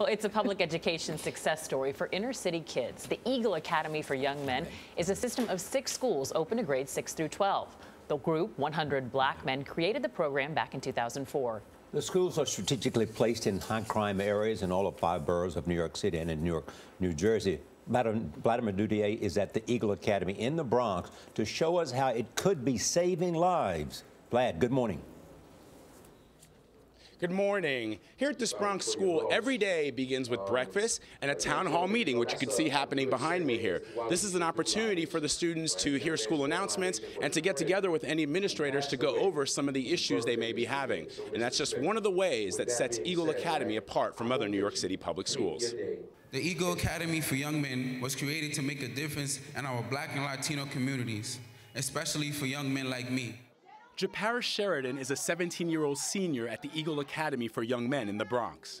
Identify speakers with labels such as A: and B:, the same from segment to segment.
A: Well, it's a public education success story for inner city kids. The Eagle Academy for Young Men is a system of 6 schools open to grades 6 through 12. The group, 100 black men, created the program back in 2004.
B: The schools are strategically placed in high-crime areas in all of 5 boroughs of New York City and in New Jersey. Vladimir Dudier is at the Eagle Academy in the Bronx to show us how it could be saving lives. Vlad, good morning.
C: Good morning. Here at this Bronx school, every day begins with breakfast and a town hall meeting, which you can see happening behind me here. This is an opportunity for the students to hear school announcements and to get together with any administrators to go over some of the issues they may be having. And that's just one of the ways that sets Eagle Academy apart from other New York City public schools.
D: The Eagle Academy for Young Men was created to make a difference in our Black and Latino communities, especially for young men like me.
C: Japaris Sheridan is a 17-year-old senior at the Eagle Academy for Young Men in the Bronx.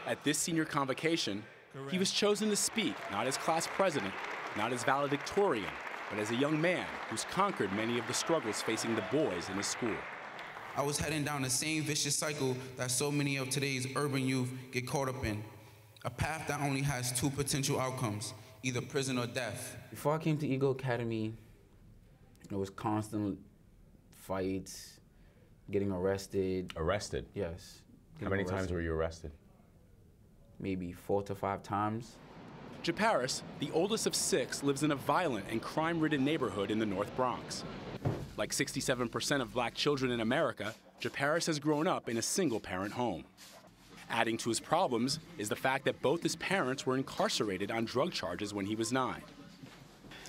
C: At this senior convocation, he was chosen to speak not as class president, not as valedictorian, but as a young man who's conquered many of the struggles facing the boys in his school.
D: I was heading down the same vicious cycle that so many of today's urban youth get caught up in. A path that only has 2 potential outcomes, either prison or death.
E: Before I came to Eagle Academy, it was constant fights, getting arrested.
F: Arrested?
E: Yes.
F: How many times were you arrested?
E: Maybe 4 to 5 times.
C: Japaris, the oldest of 6, lives in a violent and crime-ridden neighborhood in the North Bronx. Like 67% of black children in America, Japaris has grown up in a single-parent home. Adding to his problems is the fact that both his parents were incarcerated on drug charges when he was 9.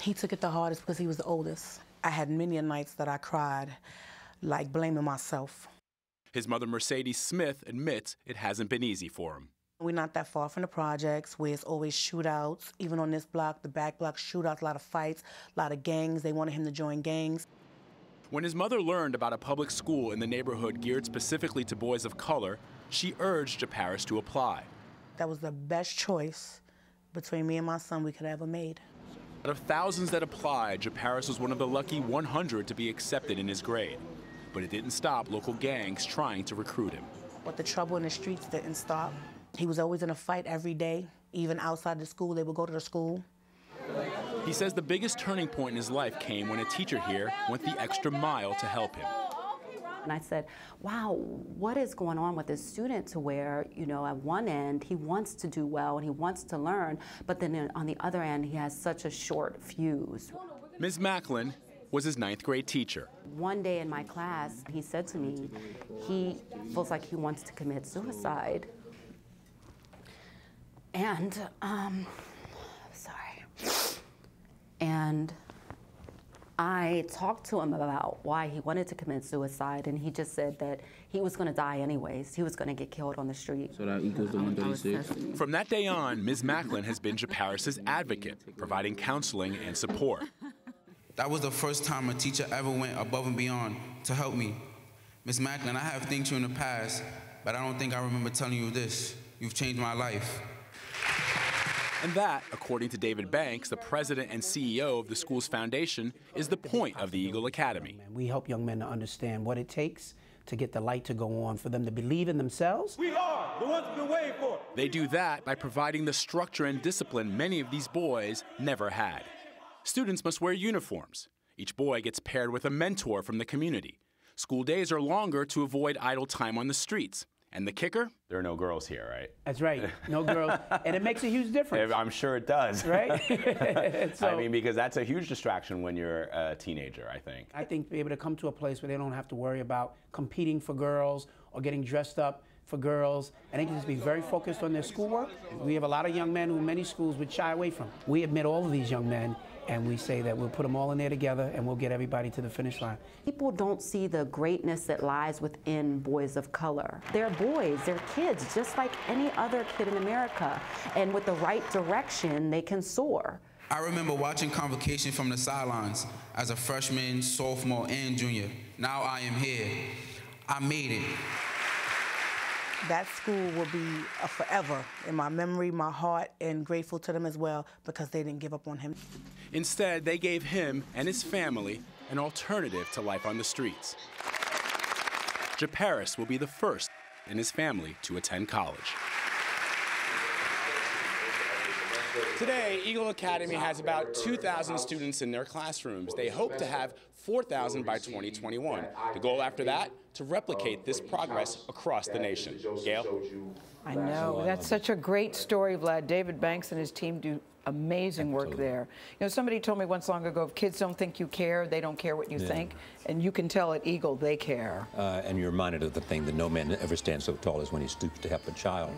G: He took it the hardest because he was the oldest. I had many nights that I cried, like blaming myself.
C: His mother, Mercedes Smith, admits it hasn't been easy for him.
G: We're not that far from the projects where it's always shootouts. Even on this block, the back block, shootouts, a lot of fights, a lot of gangs. They wanted him to join gangs.
C: When his mother learned about a public school in the neighborhood geared specifically to boys of color, she urged Japaris to apply.
G: That was the best choice between me and my son we could have ever made.
C: Out of thousands that applied, Japaris was one of the lucky 100 to be accepted in his grade. But it didn't stop local gangs trying to recruit him.
G: But the trouble in the streets didn't stop. He was always in a fight every day. Even outside the school, they would go to the school.
C: He says the biggest turning point in his life came when a teacher here went the extra mile to help him.
H: And I said, wow, what is going on with this student to where, you know, at one end, he wants to do well and he wants to learn, but then on the other end, he has such a short fuse.
C: Ms. Macklin was his 9th grade teacher.
H: One day in my class, he said to me, he feels like he wants to commit suicide. And, sorry. And I talked to him about why he wanted to commit suicide, and he just said that he was going to die anyways. He was going to get killed on the street.
E: So that equals the 136?
C: From that day on, Ms. Macklin has been Japaris' advocate, providing counseling and support.
D: That was the first time a teacher ever went above and beyond to help me. Ms. Macklin, I have thanked you in the past, but I don't think I remember telling you this. You've changed my life.
C: And that, according to David Banks, the president and CEO of the school's foundation, is the point of the Eagle Academy.
I: We help young men to understand what it takes to get the light to go on, for them to believe in themselves.
J: We are the ones we've been waiting for.
C: They do that by providing the structure and discipline many of these boys never had. Students must wear uniforms. Each boy gets paired with a mentor from the community. School days are longer to avoid idle time on the streets. And the kicker?
F: There are no girls here, right?
I: That's right, no girls, and it makes a huge difference.
F: I'm sure it does.
I: Right?
F: So, I mean, because that's a huge distraction when you're a teenager, I think.
I: I think be able to come to a place where they don't have to worry about competing for girls or getting dressed up for girls, and they can just be very focused on their schoolwork. We have a lot of young men who many schools would shy away from. We admit all of these young men, and we say that we'll put them all in there together and we'll get everybody to the finish line.
H: People don't see the greatness that lies within boys of color. They're boys, they're kids, just like any other kid in America. And with the right direction, they can soar.
D: I remember watching convocation from the sidelines as a freshman, sophomore, and junior. Now I am here. I made it.
G: That school will be a forever in my memory, my heart, and grateful to them as well because they didn't give up on him.
C: Instead, they gave him and his family an alternative to life on the streets. Japaris will be the first in his family to attend college. Today, Eagle Academy has about 2,000 students in their classrooms. They hope to have 4,000 by 2021. The goal after that, to replicate this progress across the nation. Gail?
K: I know. That's such a great story, Vlad. David Banks and his team do amazing work there. You know, somebody told me once long ago, if kids don't think you care, they don't care what you think. And you can tell at Eagle they care.
B: And you're reminded of the thing that no man ever stands so tall as when he stoops to help a child.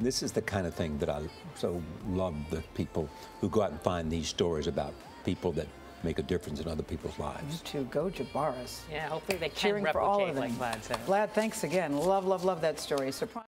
B: This is the kind of thing that I so love, the people who go out and find these stories about people that make a difference in other people's lives.
K: You too. Go Jabbaris.
A: Yeah, hopefully they can
K: Cheering for all of
A: replicate
K: them.
A: like Vlad said.
K: Vlad, thanks again. Love, love, love that story. Surprise.